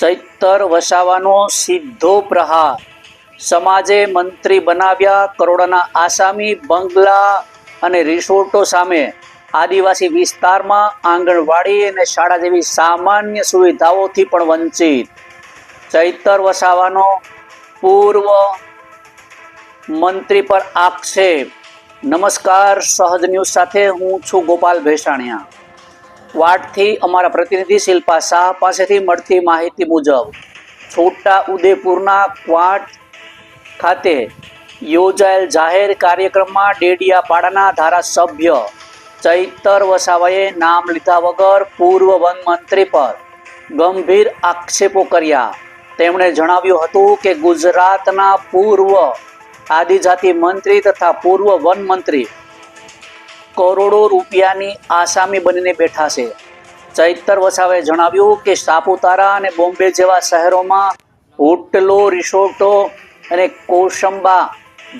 ચૈતર વસાવાનો સીધો પ્રહાર, સમાજે મંત્રી બનાવ્યા કરોડોના આસામી બંગલા અને રિસોર્ટો સામે આદિવાસી વિસ્તારમાં આંગણવાડી અને શાળા જેવી સામાન્ય સુવિધાઓથી પણ વંચિત. ચૈતર વસાવાનો પૂર્વ મંત્રી પર આક્ષેપ. નમસ્કાર, સહજ ન્યૂઝ સાથે હું છું ગોપાલ ભેસાણિયા. વાડથી અમારા પ્રતિનિધિ શિલ્પા શાહ પાસેથી મળતી માહિતી મુજબ છોટા ઉદેપુરના ક્વાટ ખાતે યોજાયેલ જાહેર કાર્યક્રમમાં ડેડિયાપાડાના ધારાસભ્ય ચૈતર વસાવાએ નામ લીધા વગર પૂર્વ વન મંત્રી પર ગંભીર આક્ષેપો કર્યા. તેમણે જણાવ્યું હતું કે ગુજરાતના પૂર્વ આદિજાતિ મંત્રી તથા પૂર્વ વન મંત્રી કરોડો રૂપિયાની આસામી બનીને બેઠા છે. ચૈતર વસાવાએ જણાવ્યું કે સાપુતારા અને બોમ્બે જેવા શહેરોમાં હોટલો, રિસોર્ટો અને કોસંબા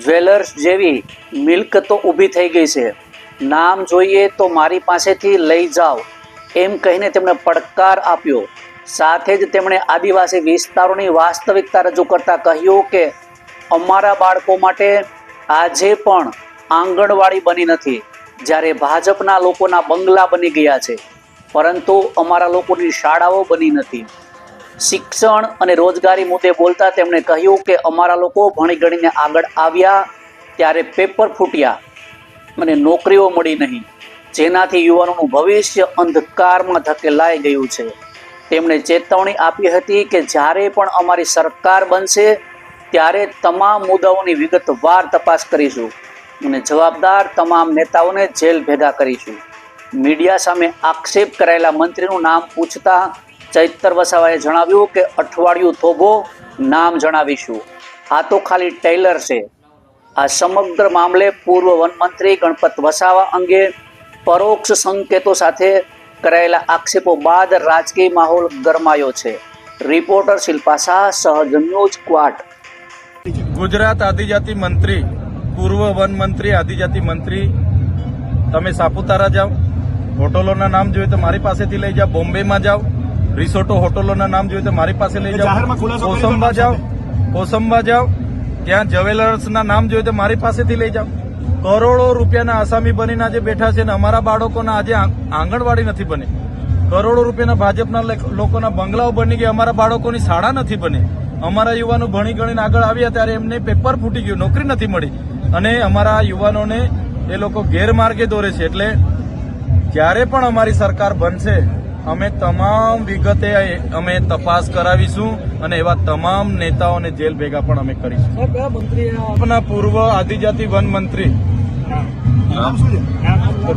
જ્વેલર્સ જેવી મિલકતો ઊભી થઈ ગઈ છે. નામ જોઈએ તો મારી પાસેથી લઈ જાઓ એમ કહીને તેમણે પડકાર આપ્યો. સાથે જ તેમણે આદિવાસી વિસ્તારોની વાસ્તવિકતા રજૂ કરતા કહ્યું કે અમારા બાળકો માટે આજે પણ આંગણવાડી બની નથી, જ્યારે ભાજપના લોકોના બંગલા બની ગયા છે, પરંતુ અમારા લોકોની શાળાઓ બની નથી. શિક્ષણ અને રોજગારી મુદ્દે બોલતા તેમણે કહ્યું કે અમારા લોકો ભણી ગણીને આગળ આવ્યા ત્યારે પેપર ફૂટ્યા અને નોકરીઓ મળી નહીં, જેનાથી યુવાનોનું ભવિષ્ય અંધકારમાં ધકેલાઈ ગયું છે. તેમણે ચેતવણી આપી હતી કે જ્યારે પણ અમારી સરકાર બનશે ત્યારે તમામ મુદ્દાઓની વિગતવાર તપાસ કરીશું અને જવાબદાર તમામ નેતાઓને જેલ ભેગા કરીશું. મીડિયા સામે આક્ષેપ કરાયેલા મંત્રીનું નામ પૂછતા ચૈતર વસાવાએ જણાવ્યું કે અઠવાડિયું થોભો, નામ જણાવીશું. આ તો ખાલી ટેલર છે. આ સમગ્ર મામલે પૂર્વ વનમંત્રી ગણપત વસાવા અંગે પરોક્ષ સંકેતો સાથે કરાયેલા આક્ષેપો બાદ રાજકીય માહોલ ગરમાયો છે. રિપોર્ટર શિલ્પા શાહ, સહજ ન્યૂઝ, ક્વાટ. ગુજરાત આદિજાતિ મંત્રી, પૂર્વ વન મંત્રી, આદિજાતિ મંત્રી, તમે સાપુતારા જાઓ, હોટલોના નામ જોઈએ તો મારી પાસેથી લઈ જાઓ. બોમ્બેમાં જાઓ, રિસોર્ટો હોટલોના નામ જોઈએ તો મારી પાસે લઈ જાઓ. કોસંબા જાઓ, ત્યાં જ્વેલર્સના નામ જોઈએ તો મારી પાસેથી લઈ જાઓ. કરોડો રૂપિયાના આસામી બનીને આજે બેઠા છે ને અમારા બાળકોના આજે આંગણવાડી નથી બની. કરોડો રૂપિયાના ભાજપના લોકોના બંગલાઓ બની ગયા, અમારા બાળકોની શાળા નથી બની. અમારા યુવાનો ભણી ગણીને આગળ આવ્યા ત્યારે એમને પેપર ફૂટી ગયું, નોકરી નથી મળી અને અમારા યુવાનોને એ લોકો ગેરમાર્ગે દોરે છે. એટલે જ્યારે પણ અમારી સરકાર બનશે અમે તમામ વિગતે અમે તપાસ કરાવીશું અને એવા તમામ નેતાઓને જેલ ભેગા પણ અમે કરીશું. આપના પૂર્વ આદિજાતિ વન મંત્રી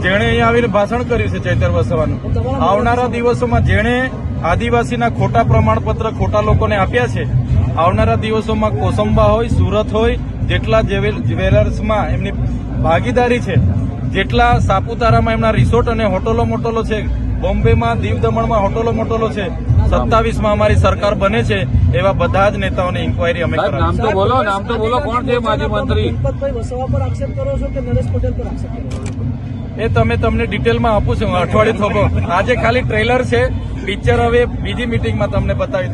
જેણે અહીંયા આવીને ભાષણ કર્યું છે ચૈતર વસાવાનું, આવનારા દિવસોમાં જેણે આદિવાસીના ખોટા પ્રમાણપત્ર ખોટા લોકોને આપ્યા છે, આવનારા દિવસોમાં કોસંબા હોય, સુરત હોય, જેટલા જ્વેલર્સમાં એમની ભાગીદારી છે, જેટલા સાપુતારામાં એમના રિસોર્ટ અને હોટલો મોટલો છે, બોમ્બેમાં, દીવ દમણમાં હોટલો મોટલો છે, 27માં અમારી સરકાર બને છે, એવા બધા જ નેતાઓની ઇન્કવાયરી અમે કરાવીશું. નામ તો બોલો કોણ છે માજી મંત્રી? એ તમને ડિટેલમાં આપું છું, અઠવાડિયું થોભો. આજે ખાલી ટ્રેલર છે, પિક્ચર હવે બીજી મીટિંગમાં તમને બતાવી દઈશ.